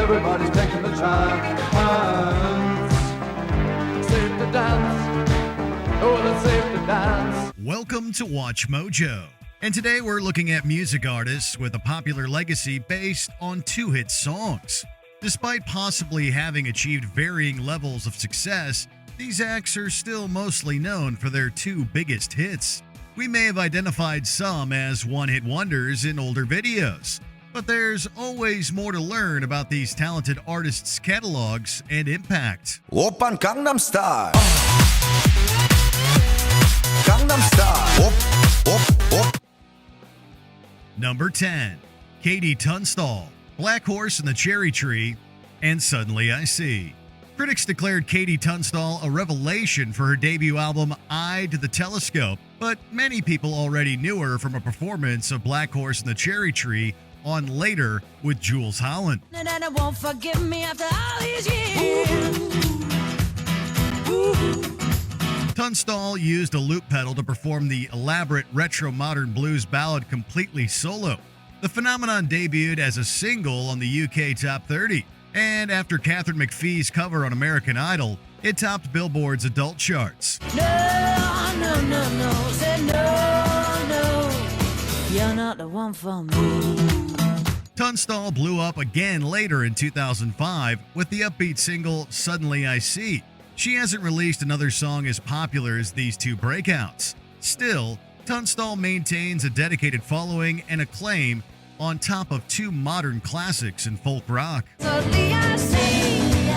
everybody's taking the chance. Safe to dance. Oh, it's safe to dance. Welcome to Watch Mojo. And today we're looking at music artists with a popular legacy based on two hit songs. Despite possibly having achieved varying levels of success, these acts are still mostly known for their two biggest hits. We may have identified some as one-hit wonders in older videos, but there's always more to learn about these talented artists' catalogs and impact. 오빤 Gangnam Style. Gangnam Style. Number 10. KT Tunstall, Black Horse and the Cherry Tree, and Suddenly I See. Critics declared KT Tunstall a revelation for her debut album Eye to the Telescope, but many people already knew her from a performance of Black Horse and the Cherry Tree on Later with Jules Holland. And I won't forgive me after all these years. Tunstall used a loop pedal to perform the elaborate retro modern blues ballad completely solo. The phenomenon debuted as a single on the UK Top 30, and after Catherine McPhee's cover on American Idol, it topped Billboard's adult charts. No, said no, you're not the one for me. Tunstall blew up again later in 2005 with the upbeat single Suddenly I See. She hasn't released another song as popular as these two breakouts. Still, Tunstall maintains a dedicated following and acclaim on top of two modern classics in folk rock. Suddenly I see,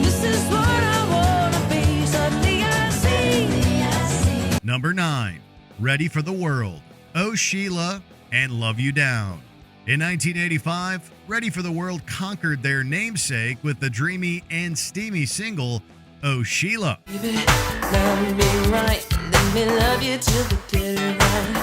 this is what I wanna be. Suddenly I see. Number 9. Ready for the World, Oh Sheila, and Love You Down. In 1985, Ready for the World conquered their namesake with the dreamy and steamy single, Oh Sheila. Baby, love me right, let me love you till the bitter end.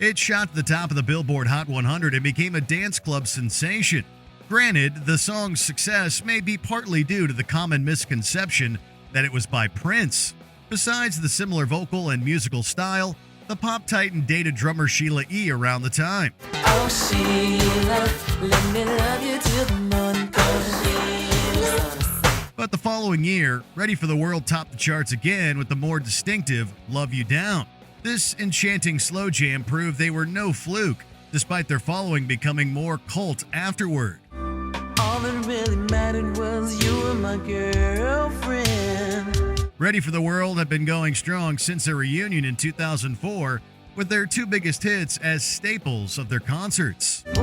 It shot to the top of the Billboard Hot 100 and became a dance club sensation. Granted, the song's success may be partly due to the common misconception that it was by Prince. Besides the similar vocal and musical style, the pop titan dated drummer Sheila E. around the time. Oh Sheila, let me love you till the morning comes. But the following year, Ready for the World topped the charts again with the more distinctive Love You Down. This enchanting slow jam proved they were no fluke, despite their following becoming more cult afterward. All that really mattered was you were my girlfriend. Ready for the World had been going strong since their reunion in 2004, with their two biggest hits as staples of their concerts. Ooh,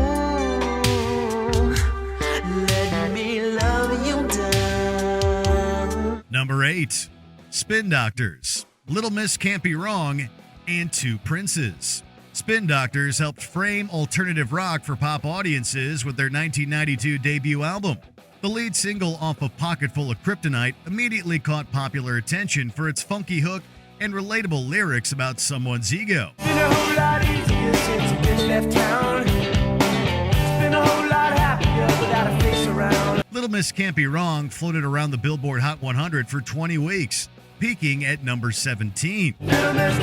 let me love you down. Number 8. Spin Doctors, Little Miss Can't Be Wrong, and Two Princes. Spin Doctors helped frame alternative rock for pop audiences with their 1992 debut album. The lead single off of Pocketful of Kryptonite immediately caught popular attention for its funky hook and relatable lyrics about someone's ego. Been a whole lot easier since a bitch left town. It's been a whole lot happier without a face around. Little Miss Can't Be Wrong floated around the Billboard Hot 100 for 20 weeks, peaking at number 17. Little miss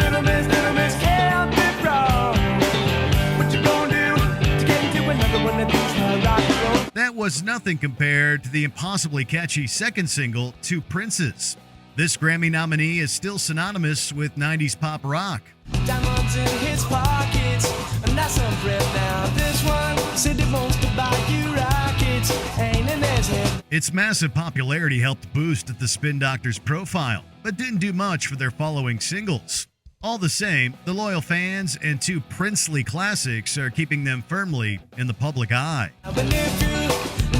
can't be wrong. What you gonna do to get into another one of these hard rock and roll? That was nothing compared to the impossibly catchy second single, Two Princes. This Grammy nominee is still synonymous with 90s pop rock. Diamonds in his pockets, and that's some bread now. This one said he wants to buy you rockets, ain't in his head. Its massive popularity helped boost the Spin Doctors' profile, but didn't do much for their following singles. All the same, the loyal fans and two princely classics are keeping them firmly in the public eye. But if you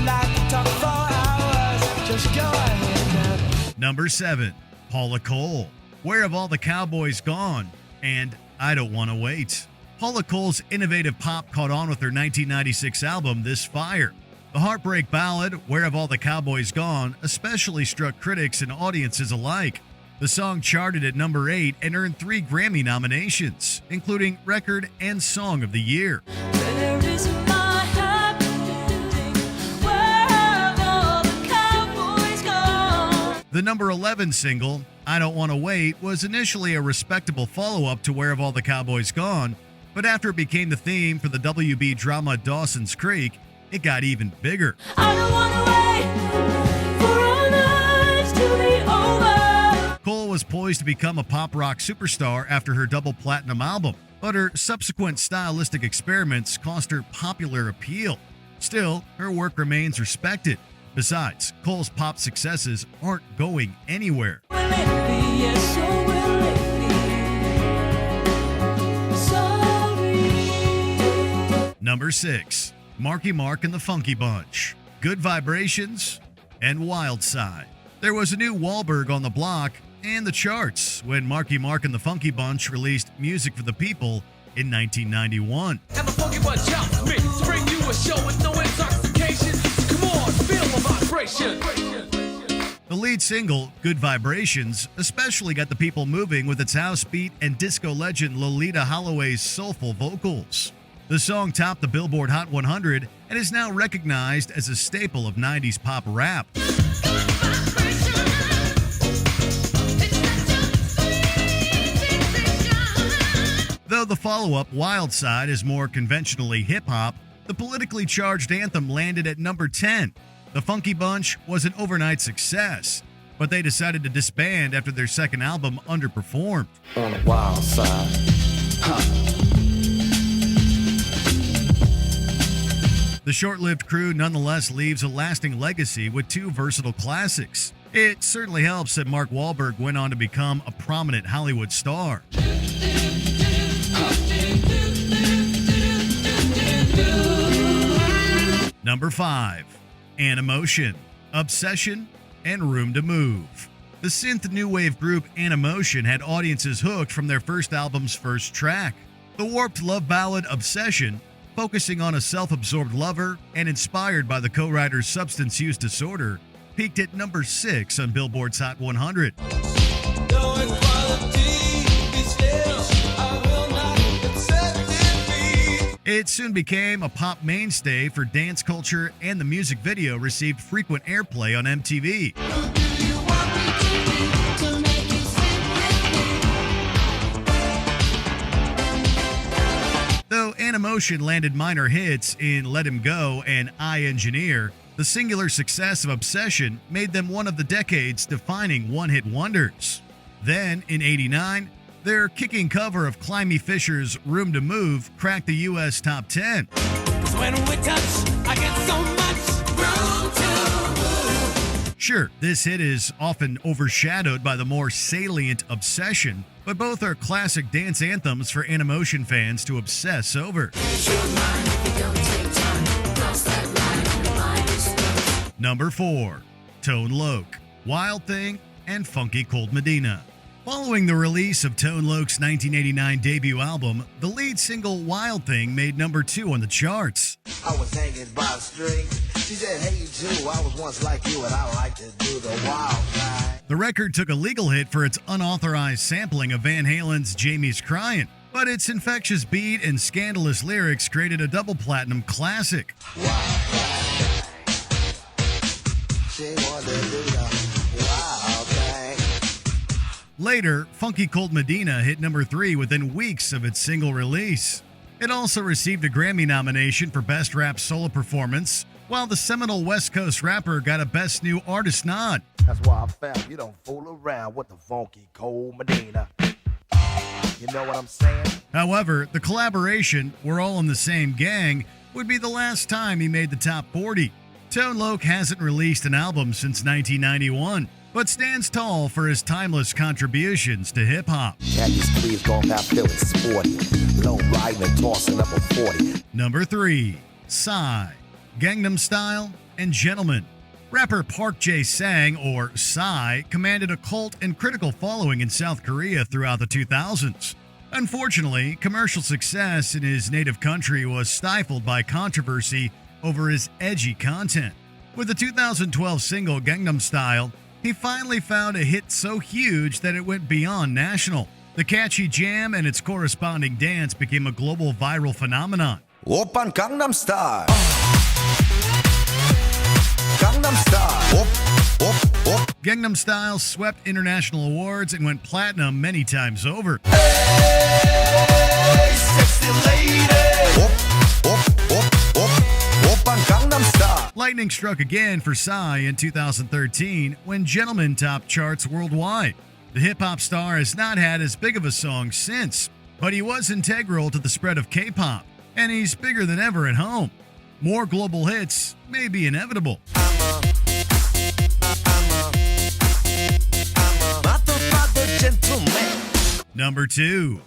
like to talk for hours, just go ahead now. Number 7. Paula Cole, Where Have All the Cowboys Gone? And I Don't Want to Wait. Paula Cole's innovative pop caught on with her 1996 album, This Fire. The heartbreak ballad, Where Have All the Cowboys Gone? Especially struck critics and audiences alike. The song charted at number 8 and earned 3 Grammy nominations, including Record and Song of the Year. Where is my happy ending? Where have all the cowboys gone? The number 11 single, I Don't Want to Wait, was initially a respectable follow-up to Where Have All the Cowboys Gone, but after it became the theme for the WB drama Dawson's Creek, it got even bigger. I don't wanna wait for our nights to be over. Cole was poised to become a pop rock superstar after her double platinum album, but her subsequent stylistic experiments cost her popular appeal. Still, her work remains respected. Besides, Cole's pop successes aren't going anywhere. Will it be? Yes, or will it be? Sorry. Number 6. Marky Mark and the Funky Bunch, Good Vibrations, and Wild Side. There was a new Wahlberg on the block and the charts when Marky Mark and the Funky Bunch released Music for the People in 1991. And the funky bunch helps me to bring you a show with no intoxication. So come on, feel the vibration. The lead single, Good Vibrations, especially got the people moving with its house beat and disco legend Lolita Holloway's soulful vocals. The song topped the Billboard Hot 100 and is now recognized as a staple of 90s pop rap. Though the follow-up, Wild Side, is more conventionally hip-hop, the politically charged anthem landed at number 10. The Funky Bunch was an overnight success, but they decided to disband after their second album underperformed. On the wild side. The short-lived crew nonetheless leaves a lasting legacy with two versatile classics. It certainly helps that Mark Wahlberg went on to become a prominent Hollywood star. Number 5. Animotion, Obsession, and Room to Move. The synth new wave group Animotion had audiences hooked from their first album's first track. The warped love ballad Obsession, focusing on a self-absorbed lover and inspired by the co-writer's substance use disorder, peaked at number 6 on Billboard's Hot 100. It soon became a pop mainstay for dance culture, and the music video received frequent airplay on MTV. Though Animotion landed minor hits in Let Him Go and I Engineer, the singular success of Obsession made them one of the decade's defining one-hit wonders. Then, in '89, their kicking cover of Climby Fisher's Room to Move cracked the U.S. top 10. When we touch, I get so much room to move. Sure, this hit is often overshadowed by the more salient Obsession, but both are classic dance anthems for Animotion fans to obsess over. Number 4. Tone Loc, Wild Thing, and Funky Cold Medina. Following the release of Tone Loc's 1989 debut album, the lead single Wild Thing made number 2 on the charts. I was hanging by a string. She said, hey, you too. I was once like you, and I like to do the wild thing. The record took a legal hit for its unauthorized sampling of Van Halen's Jamie's Cryin', but its infectious beat and scandalous lyrics created a double platinum classic. She wanted to do the wild thing. Later, Funky Cold Medina hit number 3 within weeks of its single release. It also received a Grammy nomination for Best Rap Solo Performance, while the seminal West Coast rapper got a Best New Artist nod. That's why I found you don't fool around with the funky cold Medina. You know what I'm saying? However, the collaboration, We're All in the Same Gang, would be the last time he made the top 40. Tone Loc hasn't released an album since 1991, but stands tall for his timeless contributions to hip-hop. Khakis sleeves gon' have feeling sporty. Low riding and tossing up a 40. Number 3. Psy, Gangnam Style, and Gentleman. Rapper Park Jae-sang, or Psy, commanded a cult and critical following in South Korea throughout the 2000s. Unfortunately, commercial success in his native country was stifled by controversy over his edgy content. With the 2012 single Gangnam Style, he finally found a hit so huge that it went beyond national. The catchy jam and its corresponding dance became a global viral phenomenon. 오빤 Gangnam Style. Gangnam Style. Op, op, op. Gangnam Style swept international awards and went platinum many times over. Hey, sexy lady. Op, op, op, op. 오빤 Gangnam Lightning struck again for Psy in 2013 when Gentleman topped charts worldwide. The hip-hop star has not had as big of a song since, but he was integral to the spread of K-pop, and he's bigger than ever at home. More global hits may be inevitable. Motherfucker gentleman. Number 2,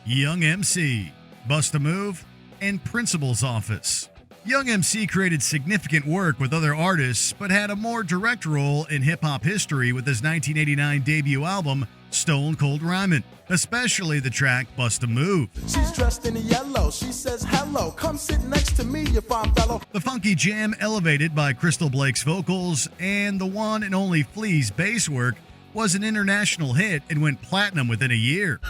Young MC, Bust a Move, and Principal's Office. Young MC created significant work with other artists, but had a more direct role in hip-hop history with his 1989 debut album, Stone Cold Rhymin', especially the track Bust a Move. She's dressed in yellow. She says hello. Come sit next to me, you fine fellow. The funky jam elevated by Crystal Blake's vocals and the one and only Flea's bass work was an international hit and went platinum within a year.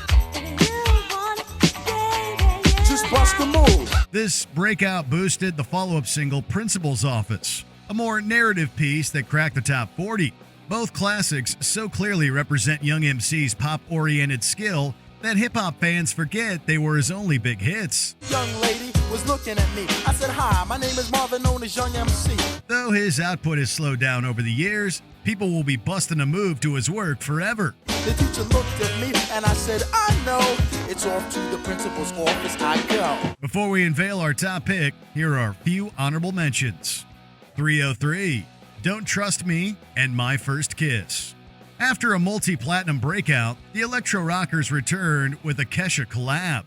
Just bust a move. This breakout boosted the follow-up single Principal's Office, a more narrative piece that cracked the top 40. Both classics so clearly represent Young MC's pop-oriented skill that hip-hop fans forget they were his only big hits. Young lady was looking at me. I said, hi, my name is Marvin, known as Young MC. Though his output has slowed down over the years, people will be busting a move to his work forever. The teacher looked at me and I said, I know. It's off to the principal's office I go. Before we unveil our top pick, here are a few honorable mentions. 303, Don't Trust Me, and My First Kiss. After a multi-platinum breakout, the electro rockers returned with a Kesha collab.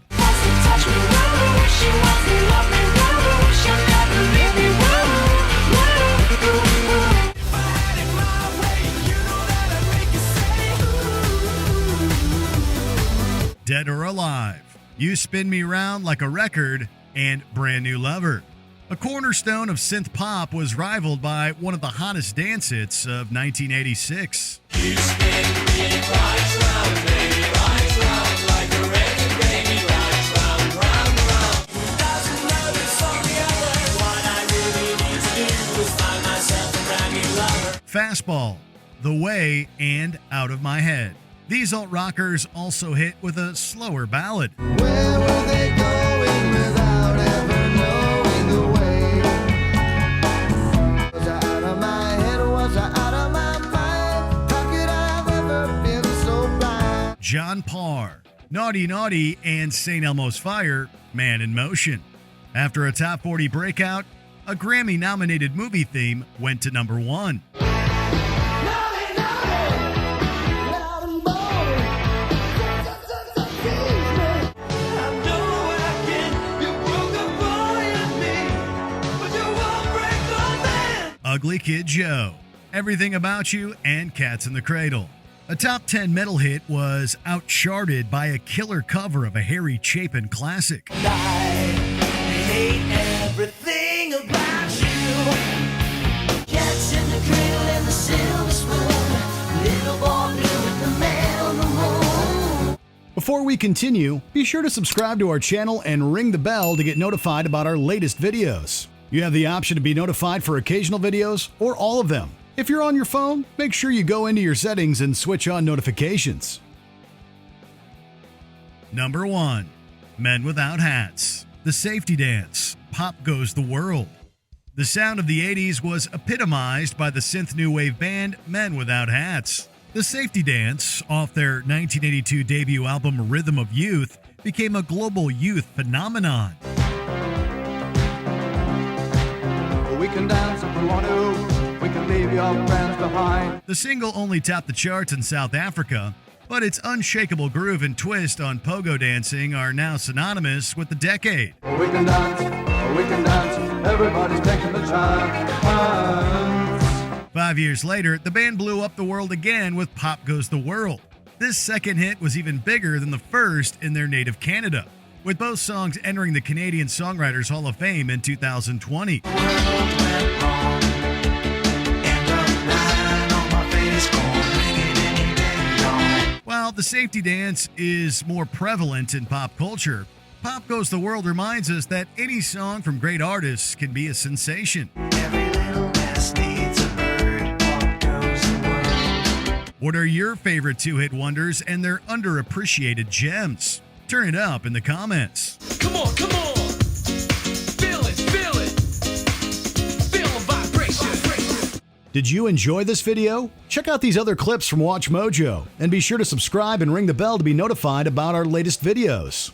Dead or Alive, You Spin Me Round Like a Record, and Brand New Lover. A cornerstone of synth pop was rivaled by one of the hottest dance hits of 1986. You spin me right round, baby, right round like a record, baby, right round, round, round. Who doesn't know this on the other? What I really need to do is find myself a brand new lover. Fastball, The Way, and Out of My Head. These alt-rockers also hit with a slower ballad. Where were they going without ever knowing the way? Was I out of my head? Was I out of my mind? How could I have ever been so blind? John Parr, Naughty Naughty, and St. Elmo's Fire, Man in Motion. After a top 40 breakout, a Grammy-nominated movie theme went to number 1. Ugly Kid Joe, Everything About You, and Cats in the Cradle. A top 10 metal hit was outcharted by a killer cover of a Harry Chapin classic. I hate everything about you. Cats in the cradle and the silver spoon. Little boy blue with the man on the moon. Before we continue, be sure to subscribe to our channel and ring the bell to get notified about our latest videos. You have the option to be notified for occasional videos or all of them. If you're on your phone, make sure you go into your settings and switch on notifications. Number 1, Men Without Hats, The Safety Dance, Pop Goes the World. The sound of the 80s was epitomized by the synth new wave band Men Without Hats. The Safety Dance, off their 1982 debut album Rhythm of Youth, became a global youth phenomenon. We can dance if we want to. We can leave your friends behind. The single only topped the charts in South Africa, but its unshakable groove and twist on pogo dancing are now synonymous with the decade. We can dance. Everybody's taking the chance. 5 years later, the band blew up the world again with Pop Goes the World. This second hit was even bigger than the first in their native Canada, with both songs entering the Canadian Songwriters Hall of Fame in 2020. While the safety dance is more prevalent in pop culture, Pop Goes the World reminds us that any song from great artists can be a sensation. What are your favorite two-hit wonders and their underappreciated gems? Turn it up in the comments. Come on, come on. Feel it, feel it. Feel the vibration. Did you enjoy this video? Check out these other clips from WatchMojo and be sure to subscribe and ring the bell to be notified about our latest videos.